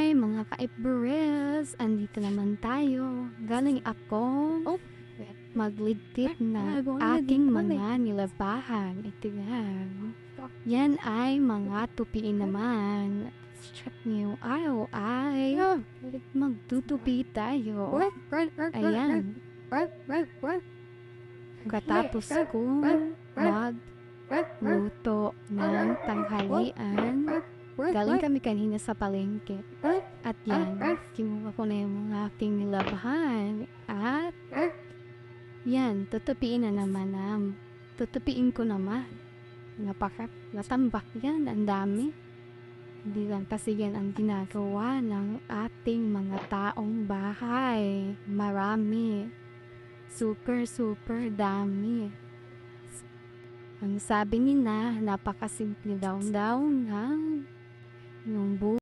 Hi mga ka-Everest! Andito naman tayo. Galing akong magligpit na aking mga nilabahan. Ito yan. Yan ay mga tupiin naman. Check niyo. Ayaw ay magtutupi tayo. Ayan. Katapos ko magluto ng tanghalian. Galing kami kanina sa palengke. At yan, kinuha ko na yung mga aking nilabahan. At yan, tutupiin ko naman. Natambak yan, ang dami. Hindi lang kasi yan ang ginagawa ng ating mga taong bahay. Marami. Super dami. Ang sabi nila, napakasimple daw ng yung buhay.